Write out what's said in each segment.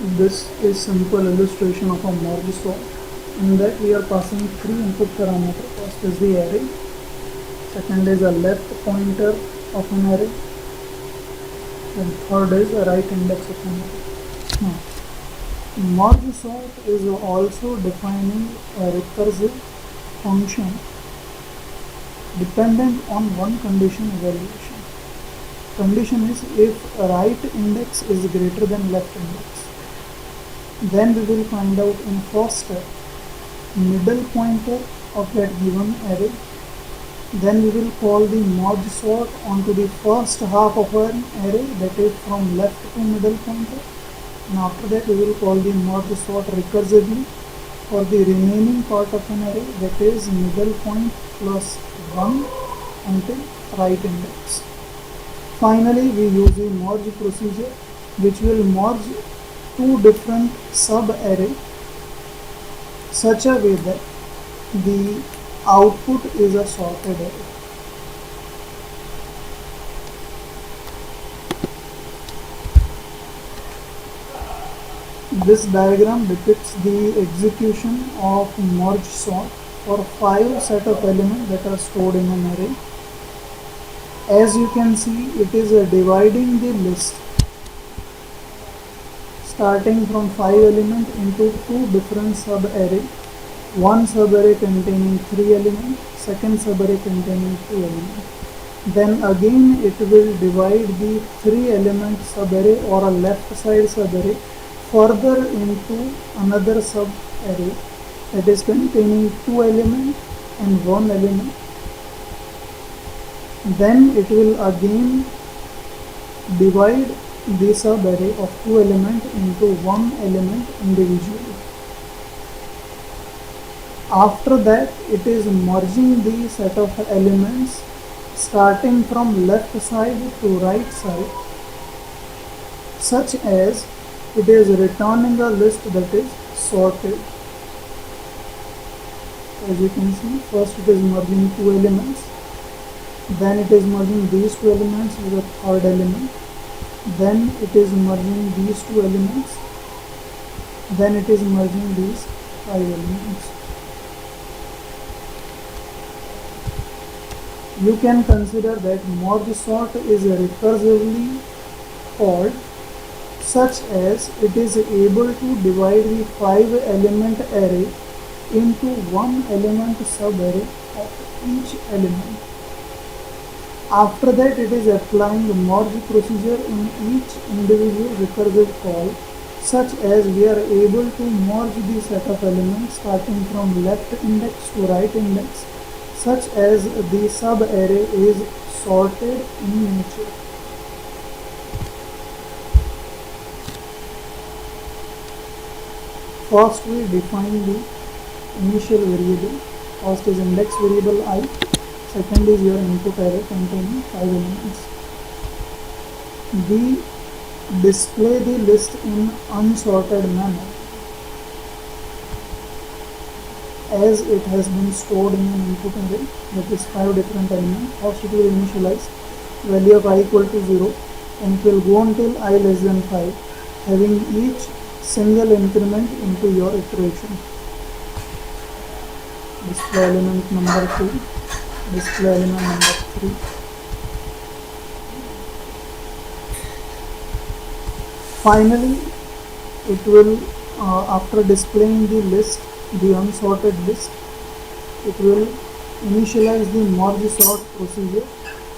This is simple illustration of a merge sort. In that we are passing three input parameters. First is the array, second is a left pointer of an array, and third is a right index of an array. Now, merge sort is also defining a recursive function dependent on one condition evaluation. Condition is if right index is greater than left index. Then we will find out in first step middle pointer of that given array. Then we will call the merge sort onto the first half of an array, that is from left to middle pointer, and after that we will call the merge sort recursively for the remaining part of an array, that is middle point plus 1 until right index. Finally, we use the merge procedure which will merge two different sub-array such a way that the output is a sorted array. This diagram depicts the execution of merge sort for 5 set of elements that are stored in an array. As you can see, it is dividing the list starting from 5 elements into two different sub-array. One sub-array containing 3 elements, second sub-array containing 2 elements. Then again it will divide the 3 element sub-array or a left side sub-array further into another sub-array that is containing 2 elements and 1 element. Then it will again divide the sub-array of 2 elements into 1 element individually. After that, it is merging the set of elements starting from left side to right side, such as it is returning a list that is sorted. As you can see, first it is merging 2 elements, then it is merging these 2 elements with a third element, then it is merging these 2 elements, then it is merging these 5 elements. You can consider that merge sort is recursively called such as it is able to divide the 5 element array into 1 element sub-array of each element. After that, it is applying the merge procedure in each individual recursive call, such as we are able to merge the set of elements starting from left index to right index, such as the sub-array is sorted in nature. First, we define the initial variable. First is index variable I. Second is your input array containing 5 elements. We display the list in unsorted manner as it has been stored in an input array, that is 5 different elements. First it will initialize value of I equal to 0 and it will go until I less than 5, having each single increment into your iteration. Display element number 2, display element number 3. Finally, it will, after displaying the list, the unsorted list, it will initialize the merge sort procedure.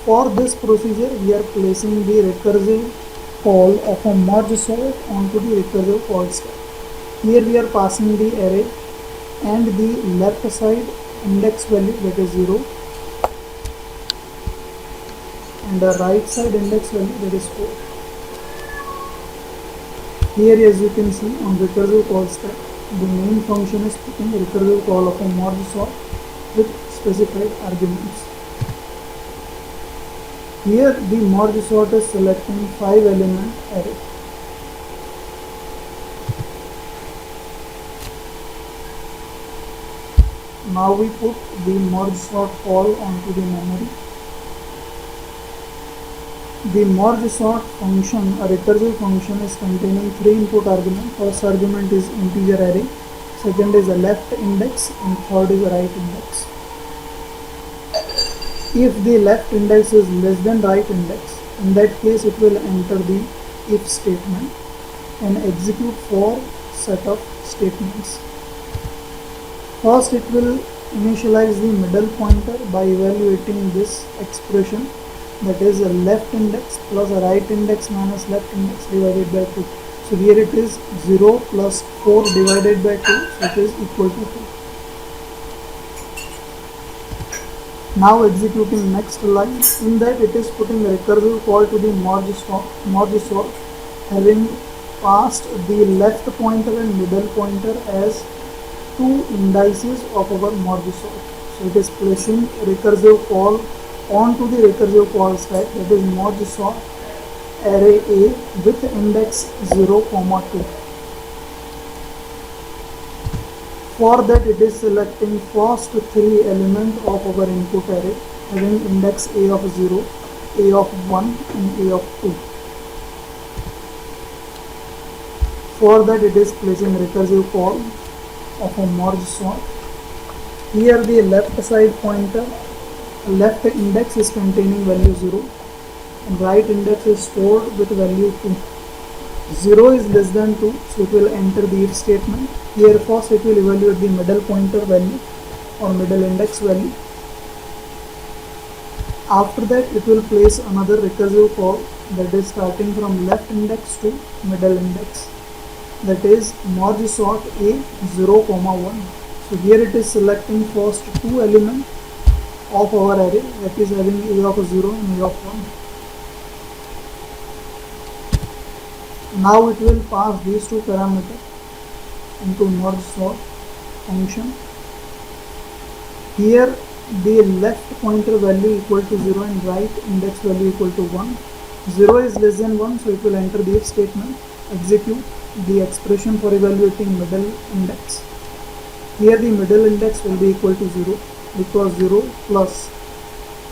For this procedure, we are placing the recursive call of a merge sort onto the recursive call stack. Here we are passing the array and the left side index value, that is 0, and the right side index value, that is 4. Here, as you can see on recursive call stack, the main function is putting recursive call of a merge sort with specified arguments. Here the merge sort is selecting 5 element array. Now we put the merge sort call onto the memory. The merge sort function, a recursive function, is containing three input arguments. First argument is integer array, second is a left index, and third is a right index. If the left index is less than right index, in that case it will enter the if statement and execute four set of statements. First, it will initialize the middle pointer by evaluating this expression, that is a left index plus a right index minus left index divided by 2. So here it is 0 plus 4 divided by 2, so it is equal to 2. Now executing next line, in that it is putting a recursive call to the merge sort, having passed the left pointer and middle pointer as two indices of our merge sort. So it is placing recursive call onto the recursive call stack, that is merge sort array A with index 0, 2. For that it is selecting first three elements of our input array, having index A of 0, A of 1 and A of 2. For that it is placing recursive call of a merge sort. Here the left side pointer, left index is containing value 0 and right index is stored with value 2. 0 is less than 2, so it will enter the if statement. Here first it will evaluate the middle pointer value or middle index value. After that it will place another recursive call, that is starting from left index to middle index, that is merge sort A 0, 1. So here it is selecting first two elements of our array, that is having A of 0 and A of 1. Now it will pass these two parameters into merge sort function. Here the left pointer value equal to 0 and right index value equal to 1. 0 is less than 1, so it will enter the if statement, execute the expression for evaluating middle index. Here the middle index will be equal to 0, because 0 plus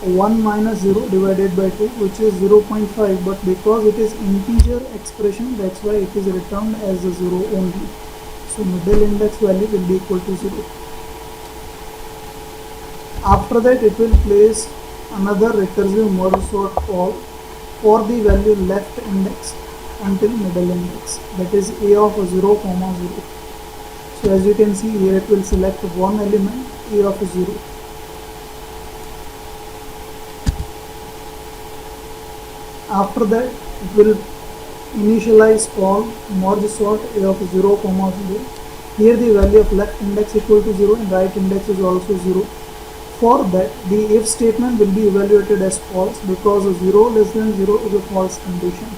1 minus 0 divided by 2, which is 0.5, but because it is integer expression, that's why it is returned as a 0 only. So middle index value will be equal to 0. After that it will place another recursive merge sort call for the value left index until middle index, that is A of 0, 0. So as you can see here, it will select one element, A of 0. After that it will initialize call merge sort A of 0, 0. Here the value of left index equal to 0 and right index is also 0. For that the if statement will be evaluated as false, because 0 less than 0 is a false condition.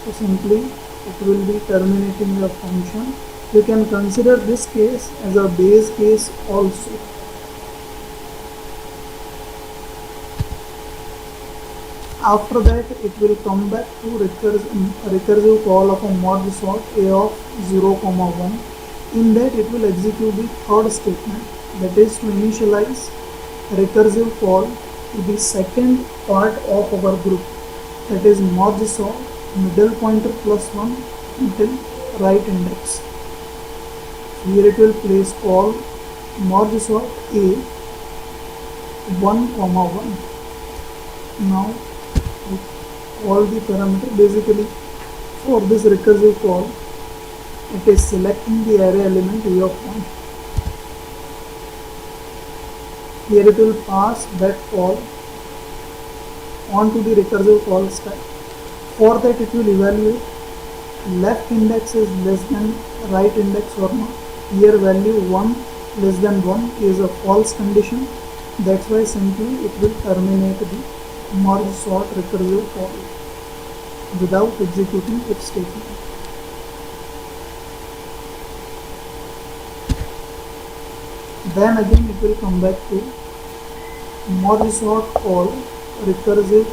So simply it will be terminating the function. You can consider this case as a base case also. After that it will come back to recursive call of a merge sort A of 0, 1. In that it will execute the third statement, that is to initialize recursive call to the second part of our group, that is merge sort middle pointer plus 1 until right index. Here it will place call merge sort A 1, 1. Now all the parameters, basically for this recursive call it is selecting the array element A of 1. Here it will pass that call onto the recursive call stack. For that it will evaluate left index is less than right index or not. Here value 1 less than 1 is a false condition, that's why simply it will terminate the merge sort recursive call without executing if statement. Then again it will come back to merge sort call recursive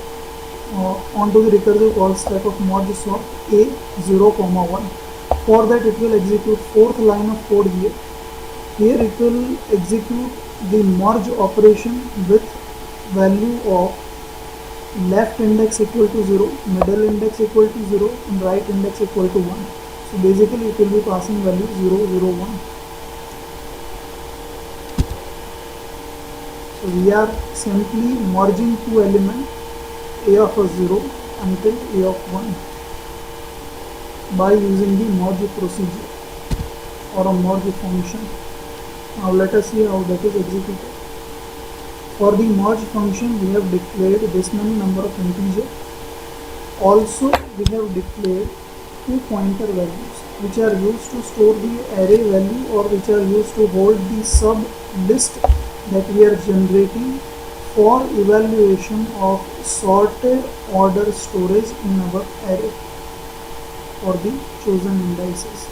onto the recursive call stack of merge sort A 0, 1. For that it will execute fourth line of code here. Here it will execute the merge operation with value of left index equal to 0, middle index equal to 0, and right index equal to 1. So basically it will be passing value 0, 0, 1. So we are simply merging two elements a of a 0 until a of 1 by using the merge procedure or a merge function. Now let us see how that is executed. For the merge function, we have declared this many number of integers. Also, we have declared two pointer values which are used to store the array value or which are used to hold the sub list that we are generating for evaluation of sorted order storage in our array for the chosen indices,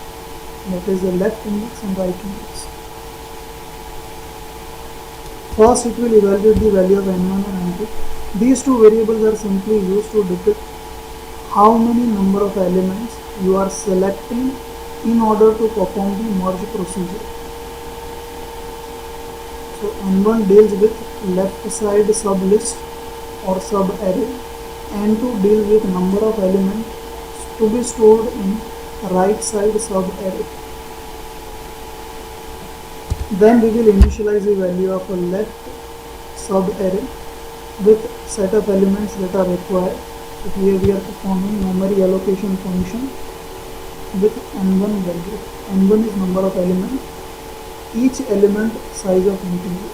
that is the left index and right index. First it will evaluate the value of n1 and n2. These two variables are simply used to depict how many number of elements you are selecting in order to perform the merge procedure. So n1 deals with left side sublist or sub array, n2 deals with number of elements to be stored in right side sub array. Then we will initialize the value of a left sub array with set of elements that are required. So here we are performing memory allocation function with n1 value. n1 is number of elements, each element size of integer,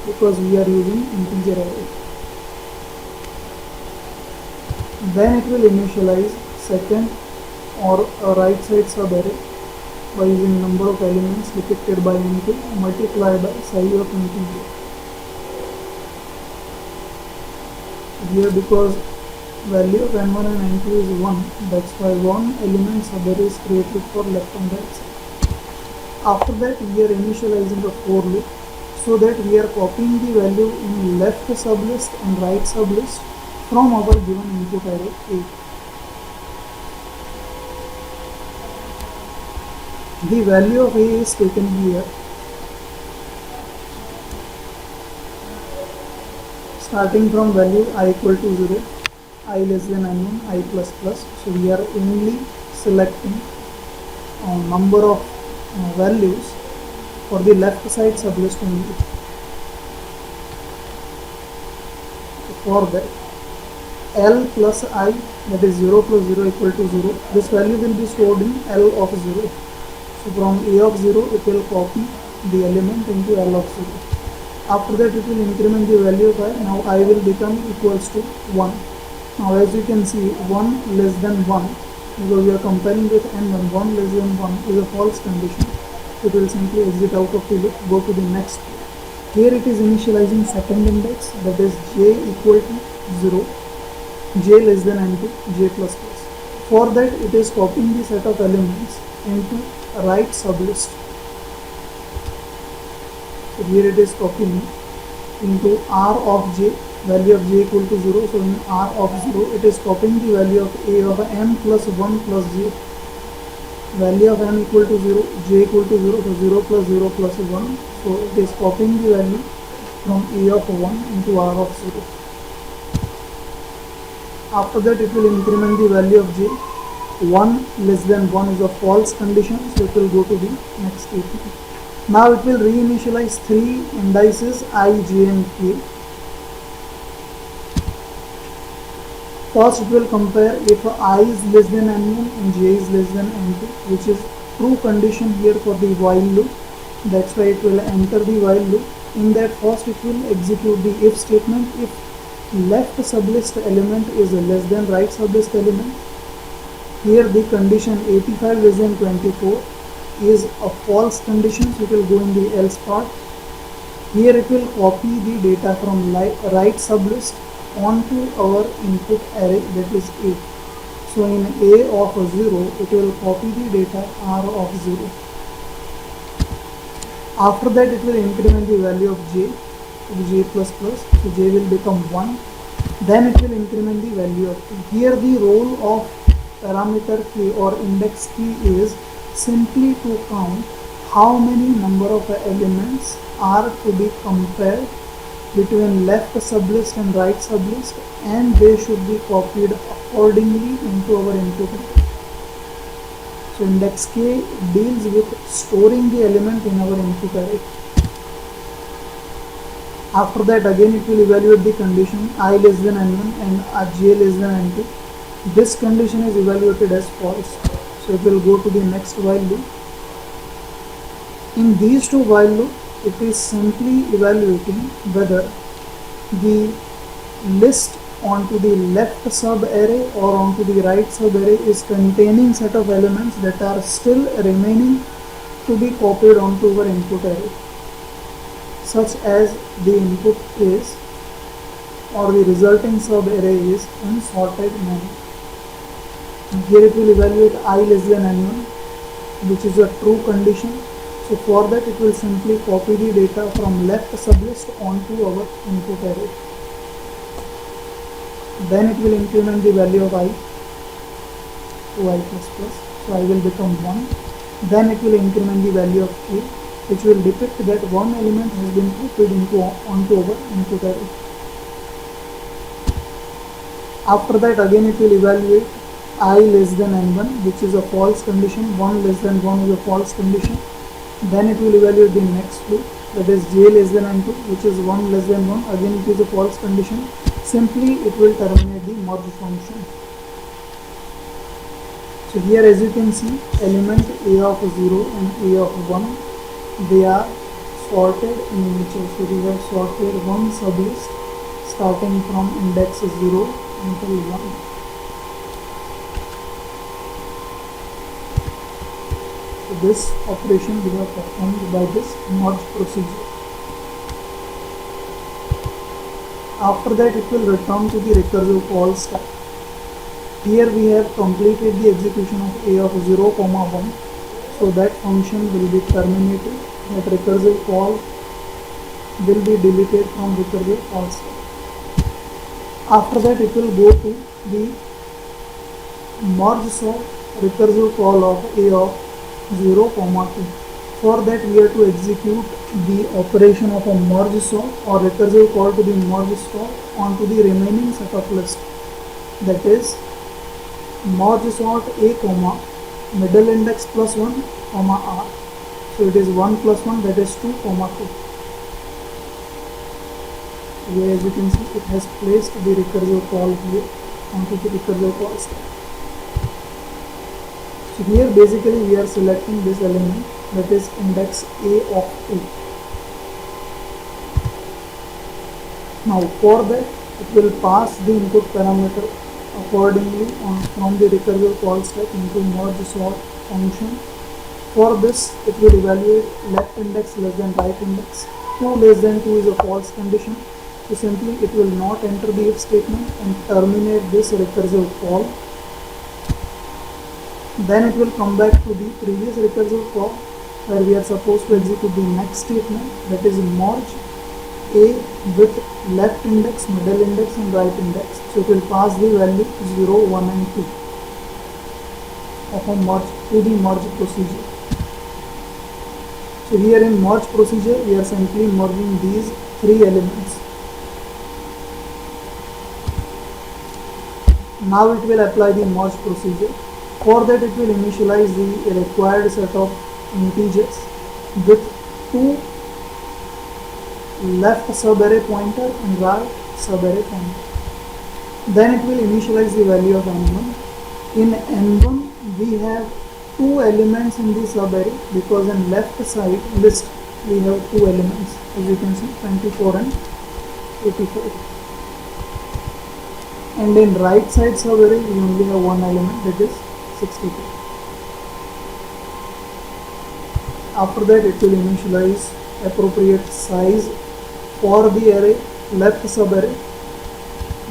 because we are using integer array. Then it will initialize second or a right side sub array by using number of elements depicted by n2 multiplied by size of integer. Here because value of n1 and n2 is 1, that's why one element subarray is created for left and right side. After that we are initializing a for loop so that we are copying the value in left sublist and right sublist from our given input array A. The value of A is taken here. Starting from value I equal to 0, I less than n1, I plus plus. So we are only selecting a number of values for the left side sublist only. For that, L plus I, that is 0 plus 0 equal to 0. This value will be stored in L of 0. So from A of 0, it will copy the element into L of 0. After that, it will increment the value of I. Now I will become equals to 1. Now as you can see, 1 less than 1, because we are comparing with n1, 1 less than 1 is a false condition. It will simply exit out of the loop, go to the next. Here it is initializing second index, that is j equal to 0, j less than n2, j plus plus. For that, it is copying the set of elements into right sublist. So here it is copying into R of j, value of j equal to 0. So in R of 0, it is copying the value of A of m plus 1 plus j. Value of m equal to 0, j equal to 0, so 0 plus 0 plus 1. So it is copying the value from A of 1 into R of 0. After that, it will increment the value of j. 1 less than 1 is a false condition, so it will go to the next statement. Now it will reinitialize three indices I, j and k. First it will compare if I is less than n1 and j is less than n2, which is true condition here for the while loop. That's why it will enter the while loop. In that first it will execute the if statement if left sublist element is less than right sublist element. Here the condition 85 less than 24 is a false condition, so it will go in the else part. Here it will copy the data from right sublist onto our input array, that is A. So in A of 0, it will copy the data R of 0. After that it will increment the value of j to j plus plus, so j will become 1. Then it will increment the value of k. Here the role of parameter k or index k is simply to count how many number of elements are to be compared between left sublist and right sublist, and they should be copied accordingly into our input array. So index k deals with storing the element in our input array. After that, again it will evaluate the condition I less than n1 and j less than n2. This condition is evaluated as false. So it will go to the next while loop. In these two while loop, it is simply evaluating whether the list onto the left sub array or onto the right sub array is containing set of elements that are still remaining to be copied onto our input array, such as the input is or the resulting sub array is in sorted manner. Here it will evaluate I less than n1, which is a true condition. So for that it will simply copy the data from left sublist onto our input array. Then it will increment the value of I to I++. So I will become 1. Then it will increment the value of k, which will depict that one element has been copied onto our input array. After that, again it will evaluate I less than n1, which is a false condition. 1 less than 1 is a false condition. Then it will evaluate the next loop, that is j less than n2, which is 1 less than 1. Again it is a false condition. Simply it will terminate the merge function. So here, as you can see, element a of 0 and a of 1, they are sorted in nature. So we have sorted one sublist starting from index 0 until 1. So this operation we have performed by this merge procedure. After that, it will return to the recursive call stack. Here we have completed the execution of a of 0, 1. So that function will be terminated. That recursive call will be deleted from recursive call stack. After that, it will go to the merge sort recursive call of a of 0, 2. For that, we have to execute the operation of a merge sort or recursive call to the merge sort onto the remaining set of list. That is merge sort a, middle index plus 1, r. So it is 1 plus 1, that is 2, 2. Here, as you can see, it has placed the recursive call here onto the recursive call stack. So here basically we are selecting this element, that is index a of 2. Now for that, it will pass the input parameter accordingly from the recursive call stack into merge sort function. For this, it will evaluate left index less than right index. 2 less than 2 is a false condition. So simply it will not enter the if statement and terminate this recursive call. Then it will come back to the previous recursive call where we are supposed to execute the next statement, that is merge a with left index, middle index and right index. So it will pass the value 0, 1 and 2 of a merge to the merge procedure. So here in merge procedure, we are simply merging these three elements. Now it will apply the merge procedure. For that, it will initialize the required set of integers with 2 left subarray pointer and right subarray pointer. Then it will initialize the value of n1. In n1, we have 2 elements in the subarray because in left side list we have 2 elements, as you can see, 24 and 84. And in right side subarray we only have 1 element, that is 62. After that, it will initialize appropriate size for the array left subarray.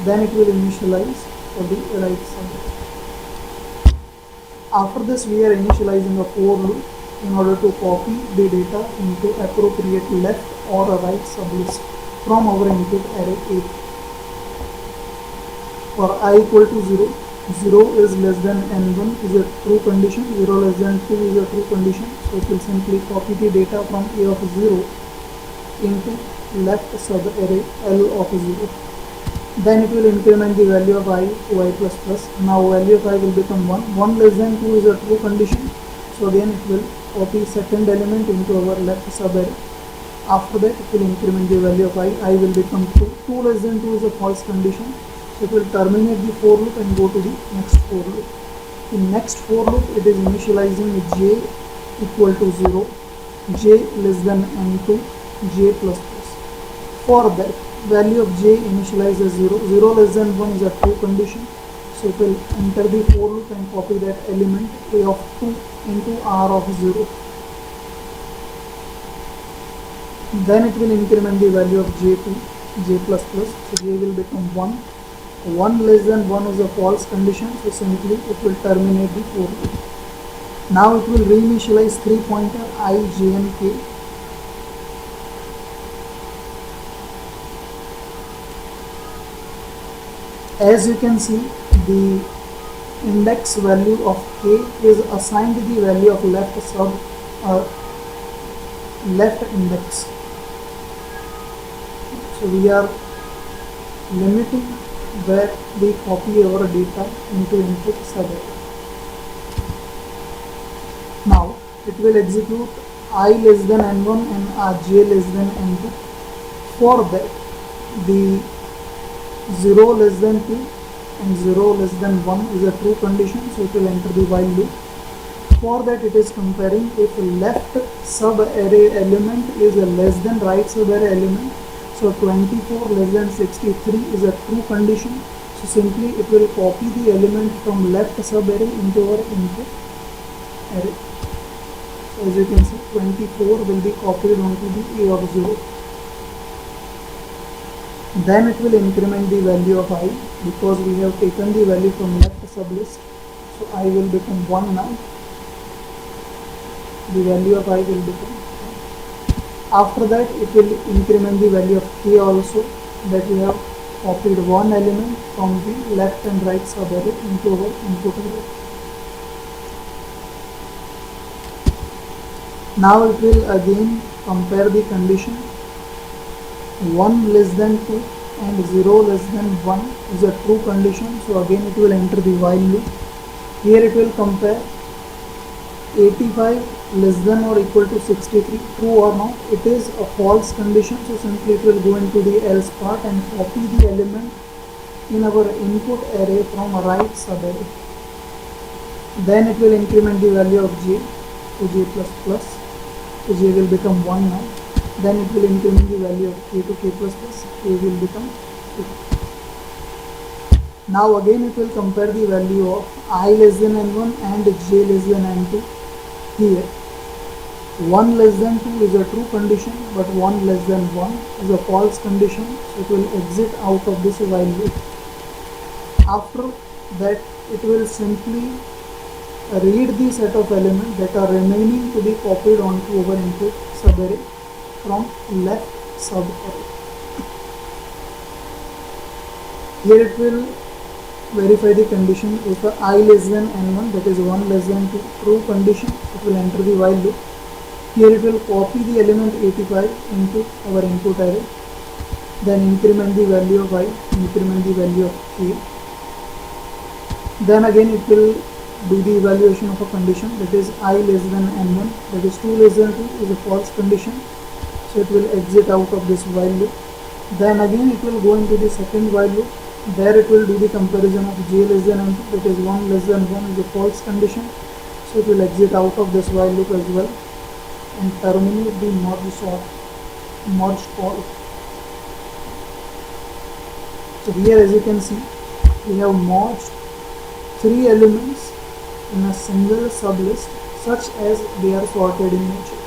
Then it will initialize for the right subarray. After this, we are initializing a for loop in order to copy the data into appropriate left or a right sublist from our input array A. For I equal to 0, 0 is less than n1 is a true condition, 0 less than 2 is a true condition. So it will simply copy the data from A of 0 into left sub-array L of 0. Then it will increment the value of I to I plus plus. Now value of I will become 1. 1 less than 2 is a true condition. So again it will copy second element into our left sub-array. After that it will increment the value of I. I will become 2. 2 less than 2 is a false condition. So it will terminate the for loop and go to the next for loop. In next for loop it is initializing j equal to 0, j less than n2, j plus plus. For that value of j initialized as 0, 0 less than 1 is a true condition. So it will enter the for loop and copy that element a of 2 into r of 0. Then it will increment the value of j to j plus plus. So j will become 1. 1 less than 1 is a false condition, so simply it will terminate the for loop. Now it will reinitialize 3 pointer I, j and k. As you can see, the index value of k is assigned the value of left index. So we are limiting where we copy our data into input sub-array. Now it will execute I less than n1 and j less than n2. For that, the 0 less than 2 and 0 less than 1 is a true condition, so it will enter the while loop. For that it is comparing if left sub-array element is a less than right sub-array element. So 24 less than 63 is a true condition. So simply it will copy the element from left sub-array into our input array. So as you can see, 24 will be copied onto the a of 0. Then it will increment the value of I because we have taken the value from left sublist. So I will become 1 now. The value of I will become 1. After that it will increment the value of k also, that we have copied one element from the left and right subarray into our input array. Now it will again compare the condition 1 less than 2 and 0 less than 1 is a true condition, so again it will enter the while loop. Here it will compare 85 less than or equal to 63, true or not. It is a false condition, so simply it will go into the else part and copy the element in our input array from a right subarray. Then it will increment the value of j to j plus plus, so j will become 1 now. Then it will increment the value of k to k plus plus, k will become 2. Now again it will compare the value of I less than n1 and j less than n2. Here 1 less than 2 is a true condition, but 1 less than 1 is a false condition, so it will exit out of this while loop. After that it will simply read the set of elements that are remaining to be copied onto our input subarray from left subarray. Here it will verify the condition if I less than n1, that is 1 less than 2, true condition, it will enter the while loop. Here it will copy the element 85 into our input array, then increment the value of I, increment the value of k. Then again it will do the evaluation of a condition, that is I less than n1, that is 2 less than 2 is a false condition, so it will exit out of this while loop. Then again it will go into the second while loop. There it will do the comparison of j less than n2, that is 1 less than 1 is a false condition, so it will exit out of this while loop as well and terminate the merge call. So here as you can see, we have merged 3 elements in a single sublist such as they are sorted in nature.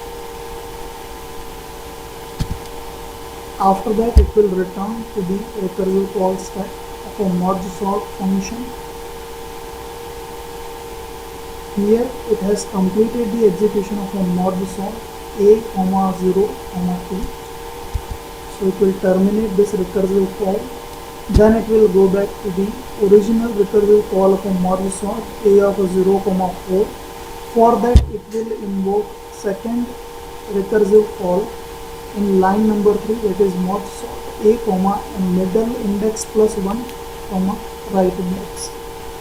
After that it will return to the recursive call stack of a merge sort function. Here it has completed the execution of a merge sort a, 0, 2. So it will terminate this recursive call. Then it will go back to the original recursive call of a merge sort a of 0, 4. For that it will invoke second recursive call in line number 3, that is mod sort a comma and middle index plus 1 comma right index.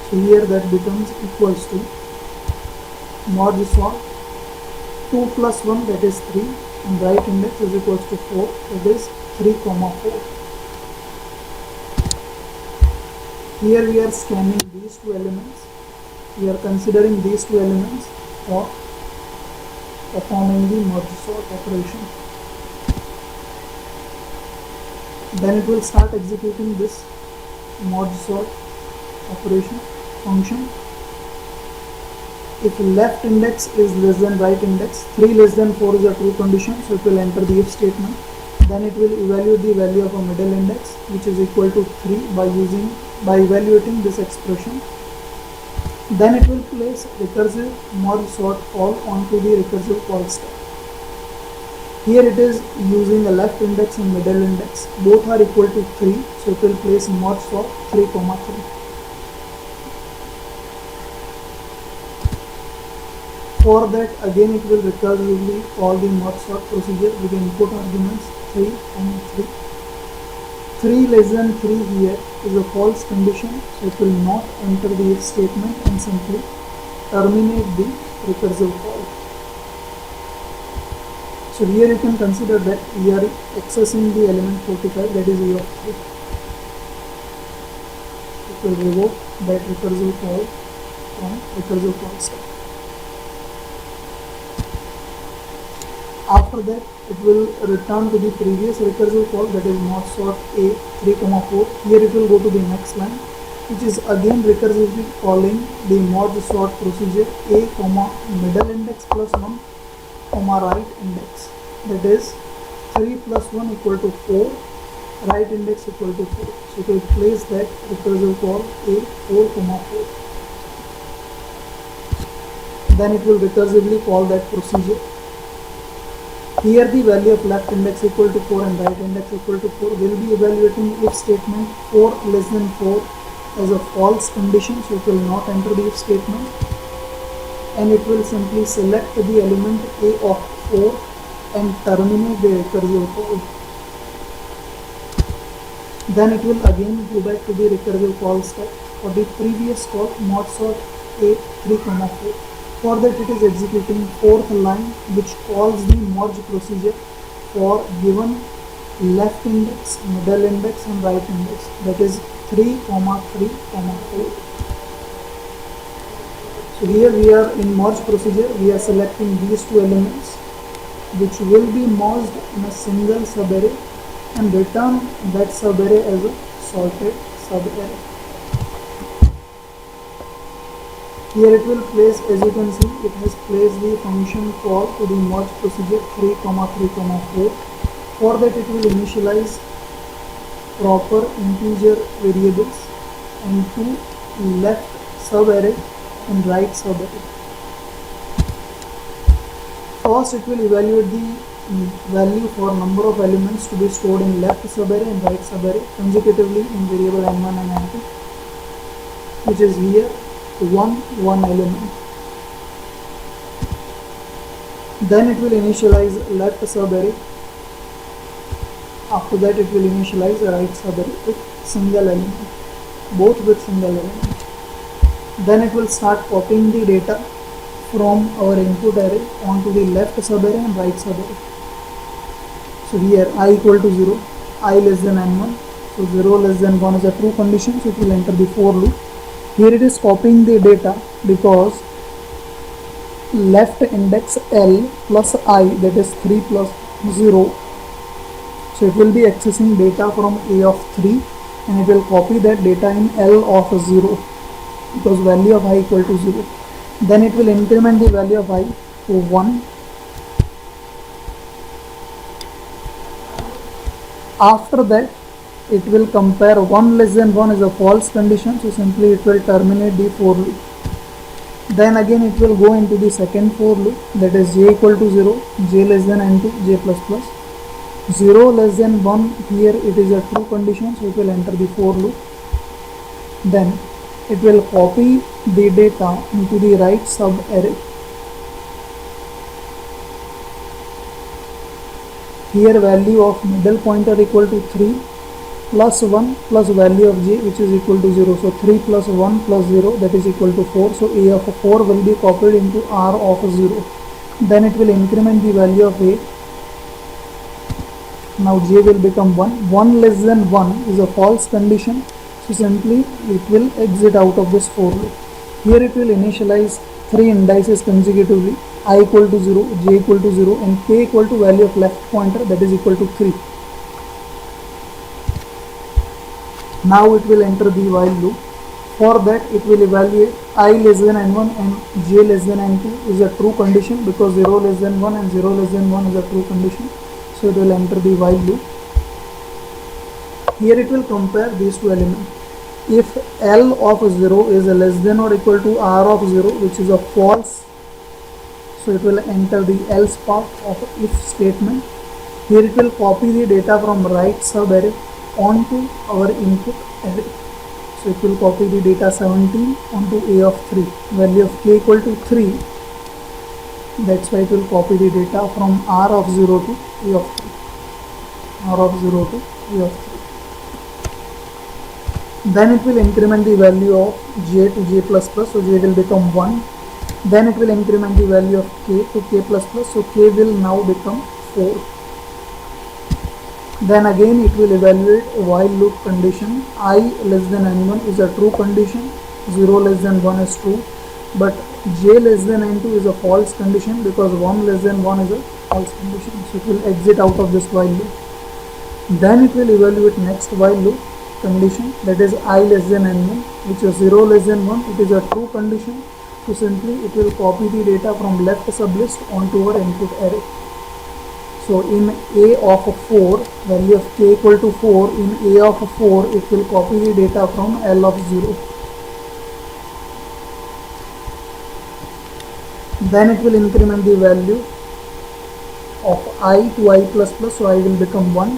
So here that becomes equals to mod sort 2 plus 1, that is 3, and right index is equals to 4, that is 3 comma 4. Here we are scanning these two elements. We are considering these two elements for performing the merge sort operation. Then it will start executing this merge sort operation function. If left index is less than right index, 3 less than 4 is a true condition, so it will enter the if statement. Then it will evaluate the value of a middle index, which is equal to 3 by evaluating this expression. Then it will place recursive merge sort call onto the recursive call stack. Here it is using a left index and middle index. Both are equal to 3, so it will place merge sort 3 comma 3. For that, again it will recursively call the merge sort procedure with the input arguments 3 and 3. 3 less than 3 here is a false condition, so it will not enter the if statement and simply terminate the recursive call. So here you can consider that we are accessing the element 45, that is E of 3. It will revoke that recursive call from recursive call stack. After that, it will return to the previous recursive call, that is mod sort a 3 comma 4. Here it will go to the next line, which is again recursively calling the mod sort procedure a comma middle index plus 1 comma right index, that is 3 plus 1 equal to 4, right index equal to 4. So it will place that recursive call a 4 comma 4. Then it will recursively call that procedure. Here the value of left index equal to 4 and right index equal to 4 will be evaluating if statement 4 less than 4 as a false condition, so it will not enter the if statement, and it will simply select the element a of 4 and terminate the recursive call. Then it will again go back to the recursive call stack for the previous call mod sort a 3 comma 4. For that, it is executing 4th line, which calls the merge procedure for given left index, middle index and right index, that is 3 comma 3 comma 4. So here we are in merge procedure, we are selecting these two elements which will be merged in a single subarray and return that subarray as a sorted subarray. Here it will place, as you can see, it has placed the function call to the merge procedure 3 comma 3 comma 4. For that, it will initialize proper integer variables and two left subarray and right subarray. First, it will evaluate the value for number of elements to be stored in left subarray and right subarray consecutively in variable n1 and n2, which is here 1 element. Then it will initialize left subarray. After that, it will initialize right subarray with single element, both with single element. Then it will start copying the data from our input array onto the left subarray and right subarray. So here I equal to 0, I less than n1, so 0 less than 1 is a true condition, so it will enter the for loop. Here it is copying the data because left index L plus I, that is 3 plus 0, so it will be accessing data from A of 3 and it will copy that data in L of 0 because value of I equal to 0. Then it will increment the value of I to 1. After that, it will compare 1 less than 1 is a false condition, so simply it will terminate the for loop. Then again it will go into the second for loop, that is j equal to 0, j less than n2, j plus plus. 0 less than 1, here it is a true condition, so it will enter the for loop. Then it will copy the data into the right subarray. Here value of middle pointer equal to 3 plus 1 plus value of j which is equal to 0. So 3 plus 1 plus 0, that is equal to 4. So a of 4 will be copied into r of 0. Then it will increment the value of a. Now j will become 1. 1 less than 1 is a false condition. So simply it will exit out of this for loop. Here it will initialize 3 indices consecutively, I equal to 0, j equal to 0 and k equal to value of left pointer, that is equal to 3. Now it will enter the while loop. For that it will evaluate I less than n1 and j less than n2 is a true condition, because 0 less than 1 and 0 less than 1 is a true condition. So it will enter the while loop. Here it will compare these two elements. If L of 0 is less than or equal to R of 0, which is a false, so it will enter the else part of if statement. Here it will copy the data from right sub array onto our input array. So it will copy the data 17 onto a of 3, value of k equal to 3. That's why it will copy the data from r of 0 to a of 3, r of 0 to a of 3. Then it will increment the value of j to j plus plus, so j will become 1. Then it will increment the value of k to k plus plus, so k will now become 4. Then again it will evaluate a while loop condition. I less than n1 is a true condition, 0 less than 1 is true, but j less than n2 is a false condition, because 1 less than 1 is a false condition. So it will exit out of this while loop. Then it will evaluate next while loop condition, that is I less than n1, which is 0 less than 1, it is a true condition. So simply it will copy the data from left sublist onto our input array. So in a of 4, value of k equal to 4, in a of 4 it will copy the data from L of 0. Then it will increment the value of I to I plus plus, so I will become 1.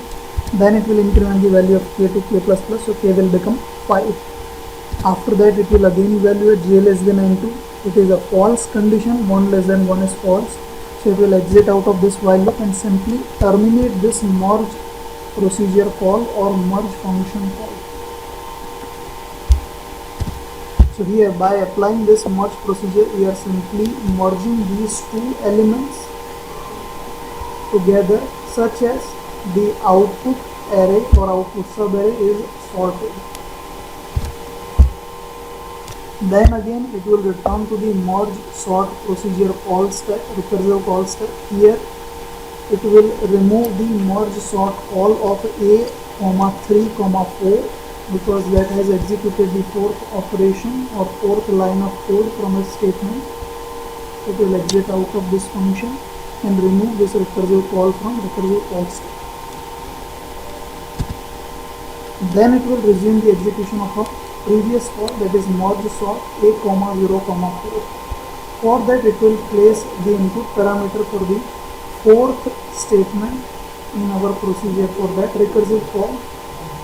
Then it will increment the value of k to k plus plus, so k will become 5. After that it will again evaluate j less than n2. It is a false condition, 1 less than 1 is false. So it will exit out of this while loop and simply terminate this merge procedure call or merge function call. So here by applying this merge procedure, we are simply merging these two elements together such as the output array or output sub array is sorted. Then again it will return to the merge sort procedure call step, recursive call step. Here it will remove the merge sort call of a, 3, 4, because that has executed the fourth operation or fourth line of code from a statement. It will exit out of this function and remove this recursive call from recursive call step. Then it will resume the execution of a previous call, that is merge sort a, 0, 4. For that it will place the input parameter for the fourth statement in our procedure for that recursive call,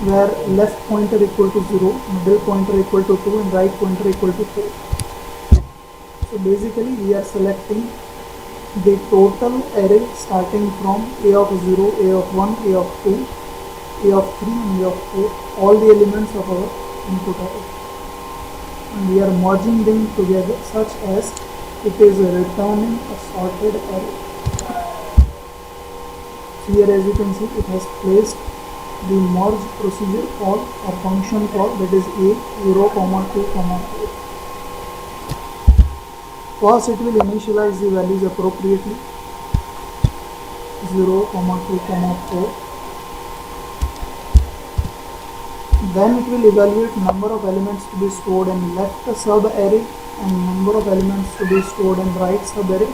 where left pointer equal to 0, middle pointer equal to 2 and right pointer equal to 4. So basically we are selecting the total array starting from a of 0, a of 1, a of 2, a of 3 and a of 4, all the elements of our input array, and we are merging them together such as it is returning a sorted array. So here as you can see, it has placed the merge procedure call or function call, that is a, 0, 2, 4. First it will initialize the values appropriately, 0, 2, 4. Then it will evaluate number of elements to be stored in left sub array and number of elements to be stored in right sub array.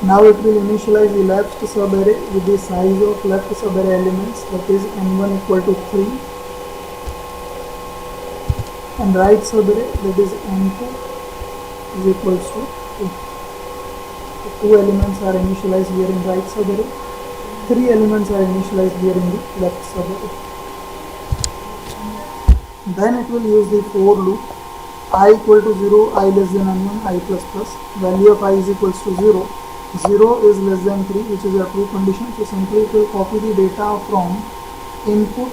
Now it will initialize the left sub array with the size of left sub array elements, that is n1 equal to 3, and right sub array, that is n2 is equals to 2. So 2 elements are initialized here in right sub array. 3 elements are initialized here in the left sub array. Then it will use the for loop, I equal to 0, I less than n1, I plus plus, value of I is equals to 0, 0 is less than 3, which is a true condition. So simply it will copy the data from input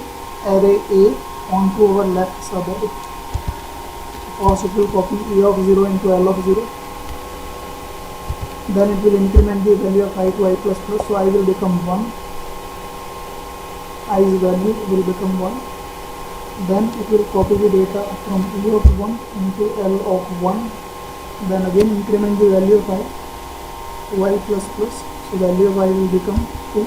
array A onto our left subarray. First it will copy E of 0 into L of 0. Then it will increment the value of I to I plus plus. So I will become 1. I's value will become 1. Then it will copy the data from E of 1 into L of 1. Then again increment the value of I to I plus plus. So value of I will become 2.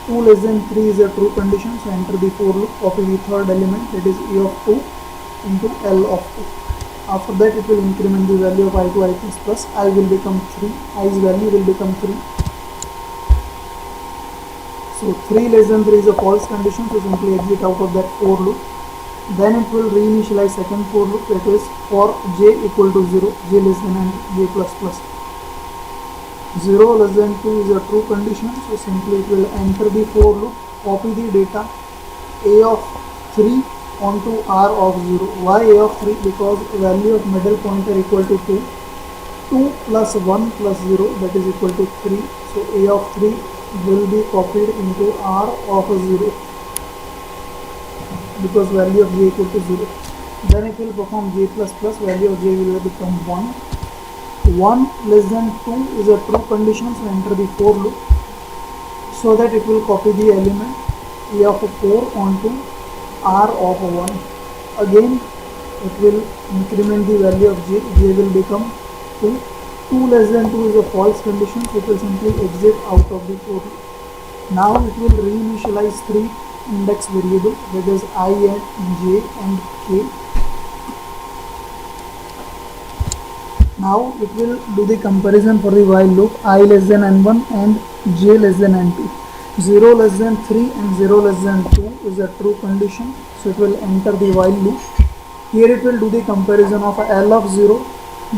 2 less than 3 is a true condition. So enter the for loop, copy the third element, that is E of 2 into L of 2. After that it will increment the value of I to I plus plus. I will become 3. I's value will become 3. So 3 less than 3 is a false condition, so simply exit out of that for loop. Then it will reinitialize second for loop, that is for j equal to 0, j less than and j plus plus. 0 less than 2 is a true condition, so simply it will enter the for loop, copy the data a of 3 onto r of 0. Why a of 3? Because value of middle pointer equal to 2. 2 plus 1 plus 0, that is equal to 3. So a of 3 will be copied into r of 0 because value of j equal to 0. Then it will perform j plus plus, value of j will become 1. 1 less than 2 is a true condition, so enter the for loop so that it will copy the element a of 4 onto r of 1. Again it will increment the value of j, j will become 2. 2 less than 2 is a false condition, so it will simply exit out of the for loop. Now it will reinitialize 3 index variables, that is I and j and k. Now it will do the comparison for the while loop, I less than n1 and j less than n2. 0 less than 3 and 0 less than 2 is a true condition, so it will enter the while loop. Here it will do the comparison of L of 0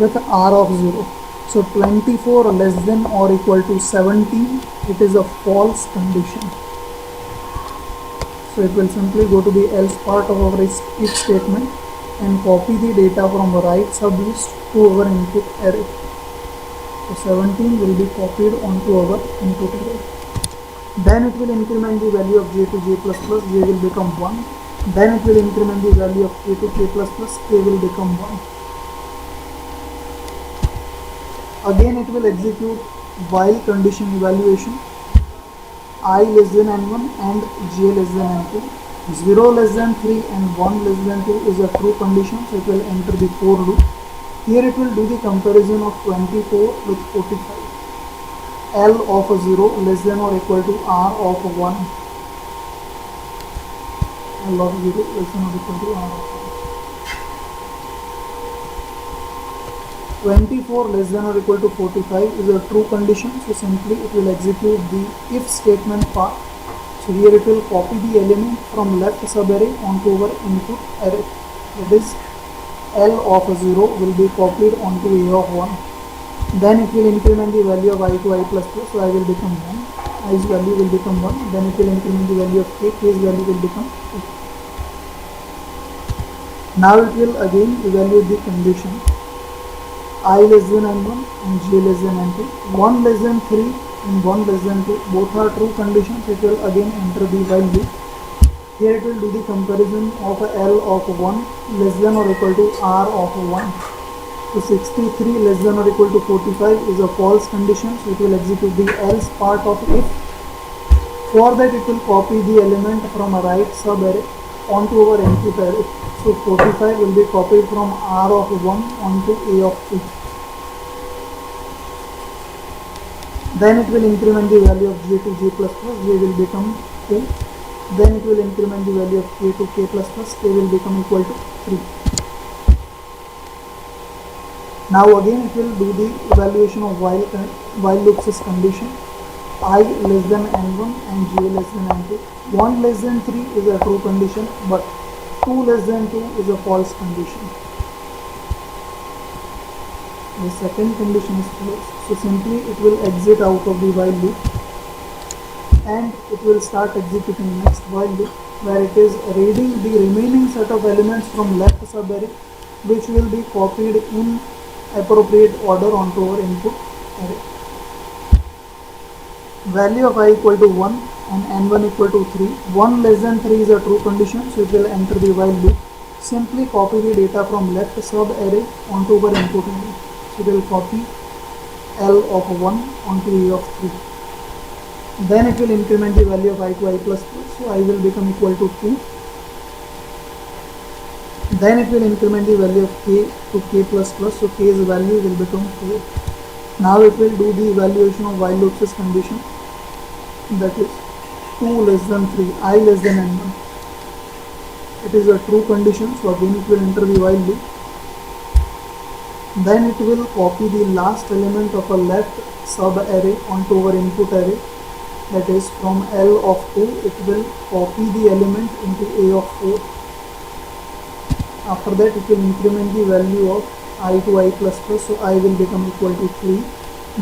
with R of 0. So 24 less than or equal to 17, it is a false condition. So it will simply go to the else part of our if statement and copy the data from the right sublist to our input array. So 17 will be copied onto our input array. Then it will increment the value of j to j plus plus, j will become 1. Then it will increment the value of k to k plus plus, k will become 1. Again it will execute while condition evaluation, I less than n1 and j less than n2. 0 less than 3 and 1 less than 2 is a true condition, so it will enter the for loop. Here it will do the comparison of 24 with 45. L of 0 less than or equal to R of 1. L of 0 less than or equal to R of 1. 24 less than or equal to 45 is a true condition, so simply it will execute the if statement part. So here it will copy the element from left subarray onto our input array, that is L of 0 will be copied onto A of 1. Then it will increment the value of I to I plus plus, so I will become 1, I's value will become 1. Then it will increment the value of k, k's value will become 2. Now it will again evaluate the condition I less than n1 and j less than n2. 1 less than 3 and 1 less than 2, both are true conditions. It will again enter the while loop. Here it will do the comparison of L of 1 less than or equal to R of 1. So 63 less than or equal to 45 is a false condition, so it will execute the else part of if. For that it will copy the element from a right subarray onto our input array. So 45 will be copied from R of 1 onto A of 2. Then it will increment the value of j to j plus plus, j will become 2. Then it will increment the value of k to k plus plus, k will become equal to 3. Now again it will do the evaluation of while loops condition, I less than n1 and j less than n2. 1 less than 3 is a true condition, but 2 less than 2 is a false condition. The second condition is false, so simply it will exit out of the while loop and it will start executing next while loop, where it is reading the remaining set of elements from left subarray, which will be copied in appropriate order onto our input array. Value of I equal to 1 and n1 equal to 3. 1 less than 3 is a true condition, so it will enter the while loop. Simply copy the data from left sub array onto our input array. So it will copy L of 1 onto A of 3. Then it will increment the value of I to I plus plus, so I will become equal to 2. Then it will increment the value of k to k plus plus, so k's value will become 4. Now it will do the evaluation of while loop's condition, that is 2 less than 3, I less than n1. It is a true condition, so again it will enter the while loop. Then it will copy the last element of a left sub array onto our input array, that is from L of 2 it will copy the element into A of 4. After that it will increment the value of I to I plus plus, so I will become equal to 3.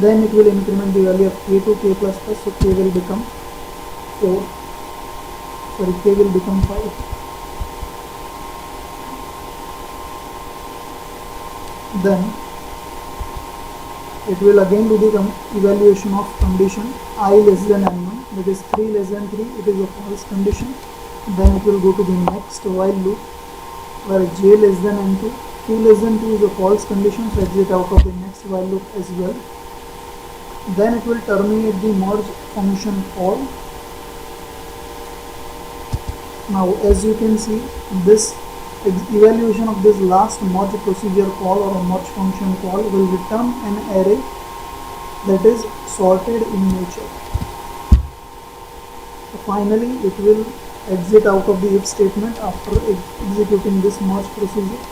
Then it will increment the value of k to k plus plus, so k will become 4. Sorry, k will become 5. Then it will again do the evaluation of condition I less than n1, that is 3 less than 3, it is a false condition. Then it will go to the next while loop where j less than n2, 2 less than 2 is a false condition, so exit out of the next while loop as well. Then it will terminate the merge function call. Now as you can see, this evaluation of this last merge procedure call or a merge function call will return an array that is sorted in nature. So finally it will exit out of the if statement after executing this merge procedure,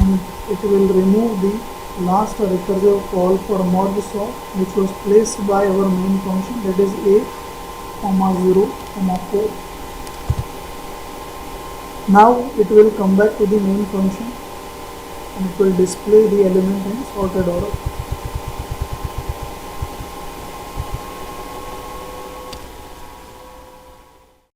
and it will remove the last recursive call for merge sort which was placed by our main function, that is a, 0, 4. Now it will come back to the main function and it will display the element in sorted order.